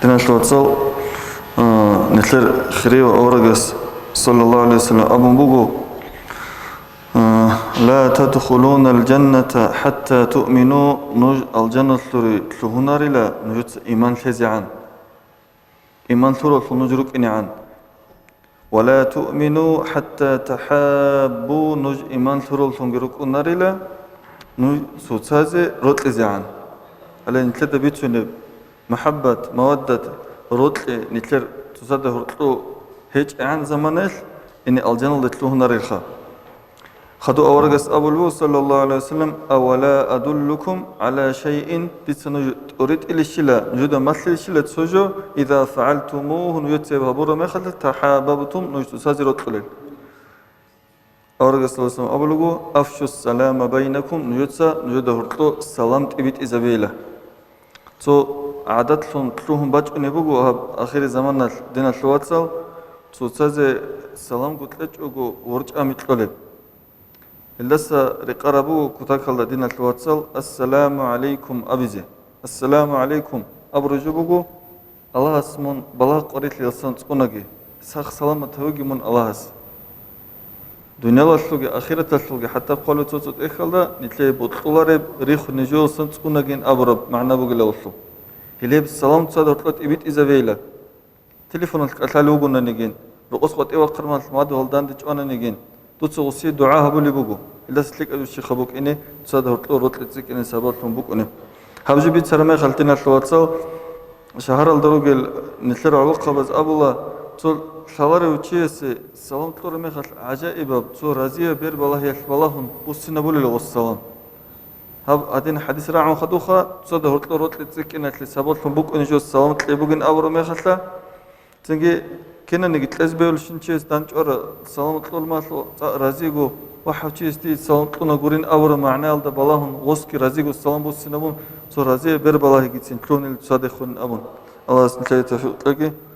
دينا الواتساب نتلر خريو أورجس صلى الله عليه وسلم أبو بوجو لا تدخلون الجنة حتى تؤمنوا نج الجنة تلهنار لا نجت إيمان خزعان إيمان ثور نجرك إنعان ولا تؤمنوا حتى تحابوا نج إيمان ثور نجرك النار لا نج سوتسازي رت زعان على نتلر بيتشون محبة مودة رت نتلر تصدق رتلو هيج عن زمانه إن الجنة تلهنار الخا خدوا أورجس أبو البو صلى الله عليه وسلم أولا أدلكم على شيء أريد إلى الشلا جدا مثل الشلا تسجو إذا فعلتموه نيتسيب هبورا ما خلت تحاببتم نجد سازرت قليل أورجس صلى الله عليه وسلم أبو البو أفشوا السلام بينكم نجد هرطو السلام تبيت إزابيلا تو عادت لهم باج نبوغو آخر زمان دين الواتساب تو سازي السلام قلت لك ورج أميت قليل لسه رقربو كتاك الله دين الواتساب السلام عليكم أبيزي السلام عليكم أبرجوبو الله اسمون بلا قريت لي لسان تقوناجي ساخ سلامة توجي من الله اس دنيا لسلوجي آخرة لسلوجي حتى قالوا توت إخلا نتلاقي بطلار ريخ نجوا لسان تقوناجين أبرب معنا بقول وصلوا هلي بالسلام تصادر طلعت إبيت إذا بيلا تليفون الكتالوجنا نجين رقص قط إيوا قرمات ما دولدان تجوانا نجين توصي دعاء هبولي بوجو إلا سلك أبو الشيخ أبوك إني تصادر طلور وطلتك إني سبات لهم بوك إني هبجي بيت سلامة خلتنا الواتساب شهر الدروج نتلر علاقة بس أبو الله تول شوارع وشيس سلام طلور ما خل عجائب تول رزية بير بالله يحبلهم بوسنا بولي له السلام هب هذين حديث راعون خدوخا تصادر طلور وطلتك إني سبات لهم بوك إني جو السلام تلي بوك إن أبو ما خلته تنجي كنا نجت لازبيول شنشيس دانجور سلام طلور ما رزيجو وحوشي استي سلام طلنا قرين أورا معناه ده بالله وسكي رزيجو السلام بوسنا بون سو رزيه بير بالله يجتين كلون الصادقون أبون الله سنتي توفيق لك